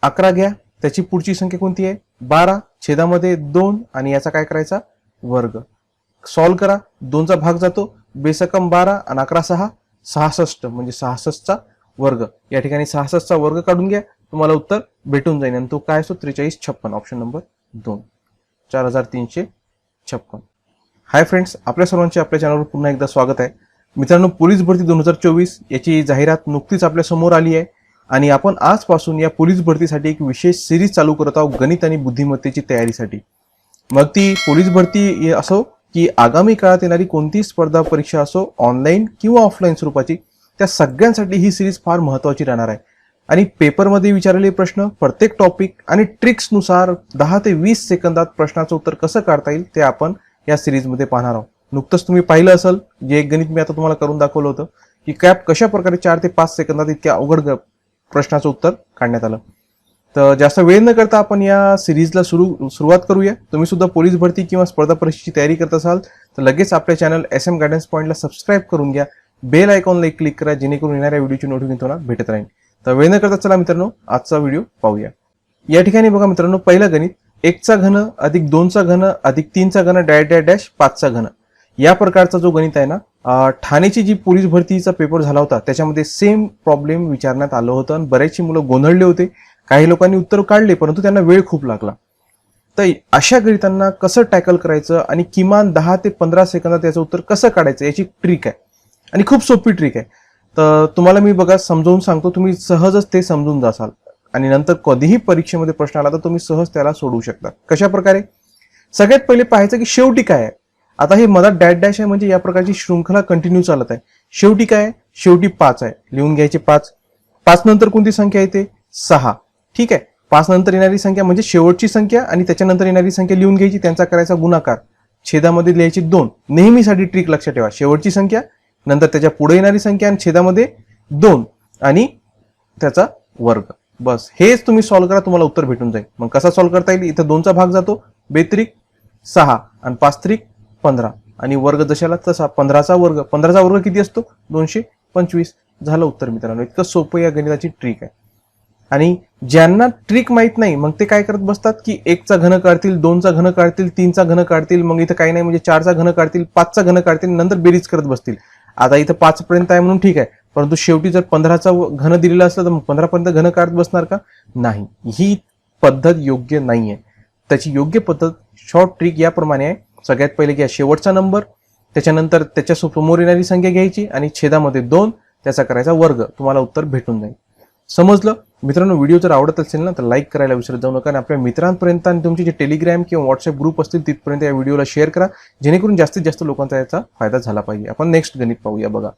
11 घ्या, त्याची पुढची संख्या कोणती आहे 12, छेदामध्ये 2 आणि याचा काय करायचा वर्ग. सॉल्व करा, 2चा भाग जातो, बेसकम 12 आणि 11 6 66 म्हणजे 66चा वर्ग. या ठिकाणी 66चा वर्ग काढून घ्या, तुम्हाला उत्तर भेटून जाईल आणि तो काय असतो 4356. Option number 2 4356. हाय फ्रेंड्स, आपल्या सर्वांचे आपल्या चॅनलवर पुन्हा एकदा स्वागत आहे. मित्रांनो, पोलीस भरती 2024 याची जाहिरात नुकतीच आपल्या समोर आली आहे आणि आपण आजपासून या पोलीस भरतीसाठी एक विशेष सिरीज चालू करत आहोत गणित आणि बुद्धिमत्तेची तयारीसाठी. मग ती पोलीस भरती असो की आगामी काळात येणारी कोणतीही स्पर्धा परीक्षा असो, ऑनलाईन किंवा ऑफलाईन स्वरूपाची, त्या सगळ्यांसाठी ही सिरीज फार महत्त्वाची राहणार आहे. आणि पेपरमध्ये विचारलेले प्रश्न, प्रत्येक टॉपिक आणि ट्रिक्सनुसार 10 ते 20 सेकंदात प्रश्नाचं उत्तर कसं काढता येईल ते आपण या सिरीजमध्ये पाहणार आहोत. नुकतंच तुम्ही पाहिलं असेल जे एक गणित मी आता तुम्हाला करून दाखवलं होतं की कशा प्रकारे 4 ते 5 सेकंदात इतक्या अवघड प्रश्नाचं उत्तर काढण्यात आलं. तर जास्त वेळ न करता आपण या सिरीजला सुरुवात करूया. तुम्ही सुद्धा पोलीस भरती किंवा स्पर्धा परीक्षेची तयारी करत असाल तर लगेच आपल्या चॅनल SM गायडन्स पॉईंटला सबस्क्राईब करून घ्या, बेल आयकॉनला क्लिक करा जेणेकरून येणाऱ्या व्हिडिओची नोटिफिकेशन तुम्हाला भेटत राहील. तर वेळ न करता चला मित्रांनो आजचा व्हिडिओ पाहूया. या ठिकाणी बघा मित्रांनो, पहिलं गणित 1चा घन अधिक 2चा घन अधिक 3चा घन डॅश डॅश डॅश 5चा घन. या प्रकारचा जो गणित आहे ना, ठाण्याची जी पोलीस भरतीचा पेपर झाला होता त्याच्यामध्ये सेम प्रॉब्लेम विचारण्यात आलं होतं आणि बरेचशी मुलं गोंधळले होते. काही लोकांनी उत्तर काढले परंतु त्यांना वेळ खूप लागला. तर अशा गणितांना कसं टॅकल करायचं आणि किमान 10 ते 15 सेकंदात याचं उत्तर कसं काढायचं याची ट्रिक आहे आणि खूप सोपी ट्रिक आहे. तर तुम्हाला मी बघा समजावून सांगतो, तुम्ही सहजच ते समजून जासाल आणि नंतर कधीही परीक्षेमध्ये प्रश्न आला तर तुम्ही सहज त्याला सोडवू शकता. कशा प्रकारे? सगळ्यात पहिले पाहायचं की शेवटी काय आहे. आता हे मधात डॅश डॅश आहे म्हणजे या प्रकारची शृंखला कंटिन्यू चालत आहे. शेवटी काय आहे? शेवटी 5 आहे, लिहून घ्यायचे 5. 5 नंतर कोणती संख्या येते? 6. ठीक आहे, 5 नंतर येणारी संख्या म्हणजे शेवटची संख्या आणि त्याच्यानंतर येणारी संख्या लिहून घ्यायची, त्यांचा करायचा गुणाकार, छेदामध्ये लिहायची 2. नेहमीसाठी ट्रिक लक्षात ठेवा, शेवटची संख्या नंतर त्याच्या पुढे येणारी संख्या आणि छेदामध्ये 2 आणि त्याचा वर्ग. बस हेच तुम्ही सॉल्व्ह करा, तुम्हाला उत्तर भेटून जाईल. मग कसा सॉल्व्ह करता येईल? इथं 2चा भाग जातो, 2 6 आणि 5 15 आणि वर्ग जशाला तसा 15चा वर्ग. 15चा वर्ग किती असतो? 225. झालं उत्तर मित्रांनो. इतकं सोपं या गणिताची ट्रिक आहे. आणि ज्यांना ट्रिक माहित नाही मग ते काय करत बसतात की 1चा घन काढतील, 2चा घन काढतील, 3चा घन काढतील, मग इथं काही नाही म्हणजे 4चा घन काढतील, 5चा घन काढतील, नंतर बेरीज करत बसतील. आता इथं 5 पर्यंत आहे म्हणून ठीक आहे, परंतु शेवटी जर 15चा घन दिलेला असलं तर मग 15 पर्यंत घन काढत बसणार का? नाही, ही पद्धत योग्य नाहीये. त्याची योग्य पद्धत शॉर्ट ट्रिक याप्रमाणे आहे. सगळ्यात पहिले घ्या शेवटचा नंबर, त्याच्यानंतर त्याच्या समोर येणारी संख्या घ्यायची आणि छेदामध्ये 2, त्याचा करायचा वर्ग, तुम्हाला उत्तर भेटून जाईल. समजलं मित्रांनो? व्हिडिओ जर आवडत असेल ना तर लाईक करायला विसरत जाऊ नका आणि आपल्या मित्रांपर्यंत आणि तुमचे जे टेलिग्राम किंवा व्हॉट्सअप ग्रुप असतील तिथपर्यंत या व्हिडिओला शेअर करा जेणेकरून जास्तीत जास्त लोकांचा याचा फायदा झाला पाहिजे. आपण नेक्स्ट गणित पाहूया. बघा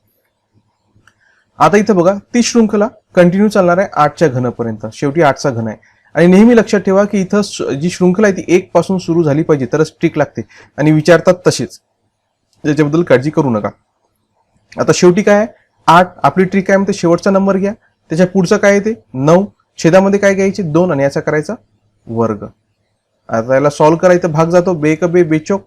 आता इथं बघा, ती शृंखला कंटिन्यू चालणार आहे 8च्या घनापर्यंत, शेवटी 8चा घन आहे. आणि नेहमी लक्षात ठेवा की इथं जी शृंखला आहे ती 1 पासून सुरू झाली पाहिजे तरच ट्रिक लागते आणि विचारतात तसेच, त्याच्याबद्दल काळजी करू नका. आता शेवटी काय आहे? 8. आपली ट्रिक काय म्हणते? शेवटचा नंबर घ्या, त्याच्या पुढचं काय येते? 9, छेदामध्ये काय घ्यायचे? 2 आणि याचा करायचा वर्ग. आता याला सॉल्व्ह करायचं, भाग जातो, 2 × 2 = 4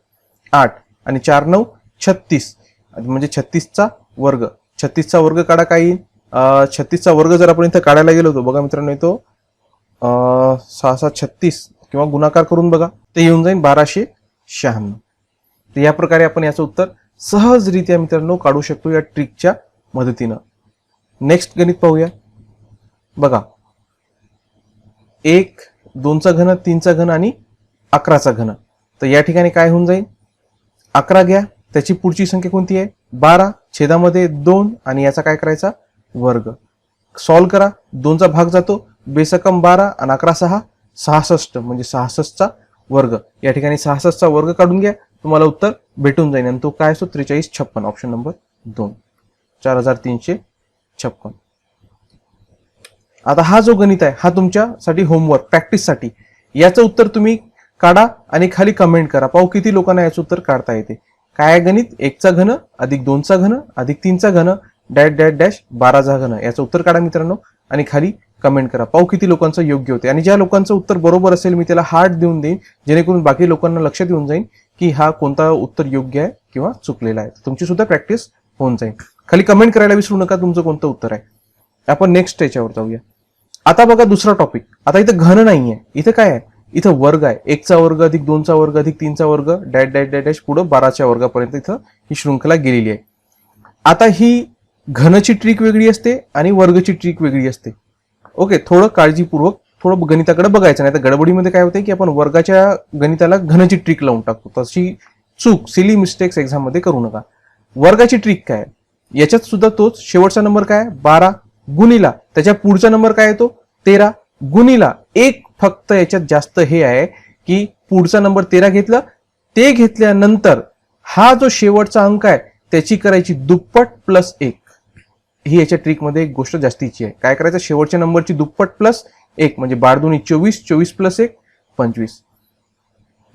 8 आणि 4 × 9 = 36 म्हणजे 36चा वर्ग. 36चा वर्ग काढा, काय येईल? 36चा वर्ग जर आपण इथं काढायला गेलो होतो बघा मित्रांनो, येतो 6 6 36 किंवा गुणाकार करून बघा ते येऊन जाईल 1296. तर या प्रकारे आपण याचं उत्तर सहजरित्या मित्रांनो काढू शकतो या ट्रिकच्या मदतीनं. नेक्स्ट गणित पाहूया. बघा 1 2चा घन 3चा घन आणि 11चा घन. तर या ठिकाणी काय होऊन जाईल? 11 घ्या, त्याची पुढची संख्या कोणती आहे? 12, छेदामध्ये 2 आणि याचा काय करायचा वर्ग. सॉल्व्ह करा, 2चा भाग जातो, बेसकम 12 आणि 11 6 66 म्हणजे 66चा वर्ग. या ठिकाणी 66चा वर्ग काढून घ्या, तुम्हाला उत्तर भेटून जाईल आणि तो काय असतो 4356. Option number 2 4356. आता हा जो गणित आहे हा तुमच्यासाठी होमवर्क प्रॅक्टिससाठी, याचं उत्तर तुम्ही काढा आणि खाली कमेंट करा, पाहू किती लोकांना याचं उत्तर काढता येते. काय आहे गणित? 1चा घन अधिक 2चा घन अधिक 3चा घन डॅश डॅश डॅश 12चा घन. याचं उत्तर काढा मित्रांनो आणि खाली कमेंट करा, पाहू किती लोकांचं योग्य होते. आणि ज्या लोकांचं उत्तर बरोबर असेल मी त्याला हार्ट देऊन देईन जेणेकरून बाकी लोकांना लक्षात येऊन जाईल की हा कोणता उत्तर योग्य आहे किंवा चुकलेला आहे. तुमची सुद्धा प्रॅक्टिस होऊन जाईल. खाली कमेंट करायला विसरू नका तुमचं कोणतं उत्तर आहे. आपण नेक्स्ट याच्यावर जाऊया. आता बघा दुसरा टॉपिक. आता इथं घन नाहीये, इथं काय आहे, इथं वर्ग आहे. 1चा वर्ग अधिक 2चा वर्ग अधिक 3चा वर्ग डॅश डॅश डॅश डॅश पुढे 12च्या वर्गापर्यंत इथं ही शृंखला गेलेली आहे. आता ही घनची ट्रिक वेगळी असते आणि वर्गची ट्रिक वेगळी असते. ओके, थोडं काळजीपूर्वक थोडं गणिताकडे बघायचं, नाही तर गडबडीमध्ये काय होते की आपण वर्गाच्या गणिताला घनची ट्रिक लावून टाकतो. तशी चूक, सिली मिस्टेक्स एक्झाम मध्ये करू नका. वर्गाची ट्रिक काय, याच्यात सुद्धा तोच शेवटचा नंबर काय 12 गुणिला त्याच्या पुढचा नंबर काय येतो 13 गुणिला एक. फक्त याच्यात जास्त हे आहे की पुढचा नंबर 13 घेतला, ते घेतल्यानंतर हा जो शेवटचा अंक आहे त्याची करायची दुप्पट प्लस 1. ही याच्या ट्रिक मध्ये एक गोष्ट जास्तीची आहे. काय करायचं, शेवटच्या नंबरची दुप्पट प्लस 1 म्हणजे 12 24, 24 प्लस 1 25.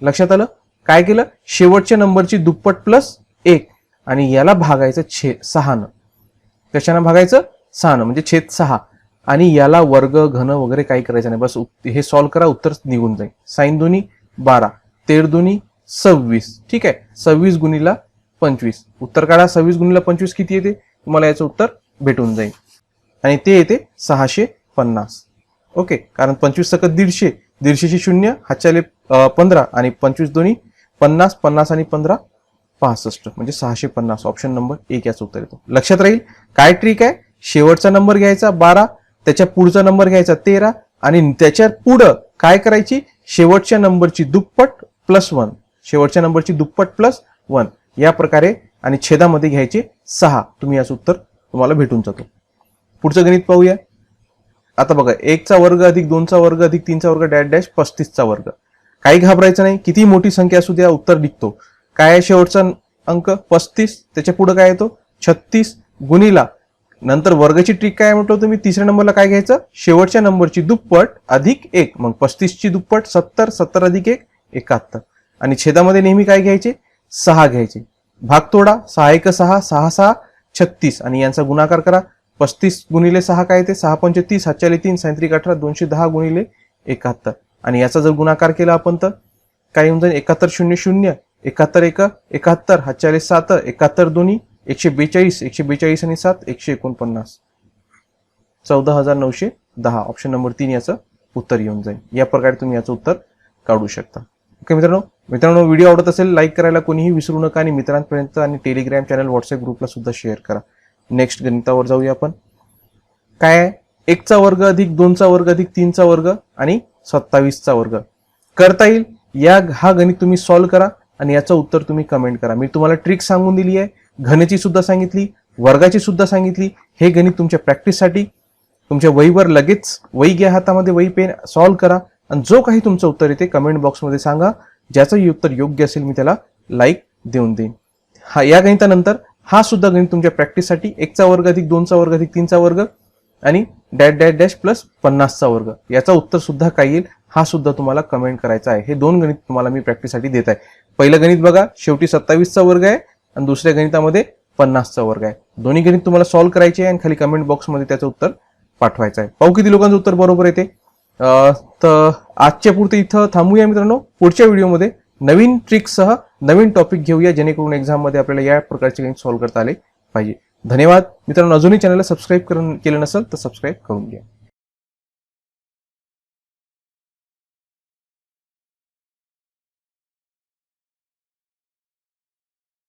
लक्षात आलं. काय केलं, शेवटच्या नंबरची दुप्पट प्लस 1 आणि याला भागायचं 6 न. कशाने भागायचं, 6 न म्हणजे छेद 6. आणि याला वर्ग घन वगैरे काही करायचं नाही, बस हे सॉल्व्ह करा, उत्तर निघून जाईल. साइन दोन्ही 12, 13 दोन्ही 26. ठीक आहे, 26 गुणिला 25 उत्तर काढा. 26 गुणिला 25 किती येते, तुम्हाला याचं उत्तर भेटून जाईल आणि ते येते 650. ओके, कारण 25 सकट 150, 150ची 0 हातच्याले 15 आणि 25 दोन्ही 50, 50 आणि 15 65 म्हणजे 650. ऑप्शन नंबर 1 याचं उत्तर येतो. लक्षात राहील. काय ट्रिक आहे, शेवटचा नंबर घ्यायचा 12, त्याच्या पुढचा नंबर घ्यायचा 13 आणि त्याच्या पुढं काय करायची, शेवटच्या नंबरची दुप्पट प्लस 1, शेवटच्या नंबरची दुप्पट प्लस 1 या प्रकारे आणि छेदामध्ये घ्यायचे 6. तुम्ही याचं उत्तर तुम्हाला भेटून जातो. पुढचं गणित पाहूया. आता बघा 1चा वर्ग अधिक 2चा वर्ग अधिक 3चा वर्ग डॅश डॅश 35चा वर्ग. काही घाबरायचं नाही, किती मोठी संख्या असू द्या उत्तर निघतो. काय आहे शेवटचा अंक 35, त्याच्या पुढे काय येतो 36 गुणिला नंतर वर्गाची ट्रिक काय म्हटलं तुम्ही, तिसऱ्या नंबरला काय घ्यायचं, शेवटच्या नंबरची दुप्पट अधिक 1. मग 35ची दुप्पट 70, 70 अधिक 1 71 आणि छेदामध्ये नेहमी काय घ्यायचे 6 घ्यायचे. भाग तोडा, 6 1 6, 6 6 36 आणि यांचा गुणाकार करा. 35 गुणिले 6 काय येते 6 पंचे 30, हातच्याले 3, 3 18 210 गुणिले 71 आणि याचा जर गुणाकार केला आपण तर काय येऊन जाईल 71 0 0, 71 1 71, हातच्याले 7, 71 दोन्ही 142, 142 आणि 7 149, 14,910. ऑप्शन नंबर 3 याचं उत्तर येऊन जाईल. या प्रकारे तुम्ही याचं उत्तर काढू शकता. ओके मित्रांनो, व्हिडिओ आवडत असेल लाईक करायला कोणीही विसरू नका आणि मित्रांपर्यंत आणि टेलिग्राम चॅनल व्हॉट्सअप ग्रुपला सुद्धा शेअर करा. नेक्स्ट गणितावर जाऊया आपण. काय आहे, 1चा वर्ग अधिक 2चा वर्ग अधिक 3चा वर्ग आणि 27चा वर्ग करता येईल. हा गणित तुम्ही सॉल्व्ह करा आणि याचं उत्तर तुम्ही कमेंट करा. मी तुम्हाला ट्रिक सांगून दिली आहे, घनची सुद्धा सांगितली, वर्गाची सुद्धा सांगितली. हे गणित तुमच्या प्रॅक्टिससाठी तुमच्या वहीवर लगेच वही घ्या हातामध्ये, वही पेन सॉल्व्ह करा आणि जो काही तुमचं उत्तर येते कमेंट बॉक्समध्ये सांगा. ज्याचं उत्तर योग्य असेल मी त्याला लाईक देऊन देईन. या गणितानंतर हा सुद्धा गणित तुमच्या प्रॅक्टिससाठी 1चा वर्ग अधिक 2चा वर्ग अधिक 3चा वर्ग आणि डॅश डॅश डॅश प्लस 50चा वर्ग याचा उत्तर सुद्धा काय येईल हा सुद्धा तुम्हाला कमेंट करायचा आहे. हे 2 गणित तुम्हाला मी प्रॅक्टिससाठी देत आहे. पहिलं गणित बघा, शेवटी 27चा वर्ग आहे आणि दुसऱ्या गणितामध्ये 50चा वर्ग आहे. दोन्ही गणित तुम्हाला सॉल्व्ह करायचे आहे आणि खाली कमेंट बॉक्समध्ये त्याचं उत्तर पाठवायचं आहे. पाहू किती लोकांचं उत्तर बरोबर येते. तर आजच्या पुरते इथं थांबूया मित्रांनो. पुढच्या व्हिडिओमध्ये नवीन ट्रिक्ससह नवीन टॉपिक घेऊया जेणेकरून एक्झाम मध्ये आपल्याला या प्रकारचे गणित सॉल्व्ह करता आले पाहिजे. धन्यवाद मित्रांनो. अजूनही चॅनलला सबस्क्राईब केलं नसेल तर सबस्क्राईब करून घ्या.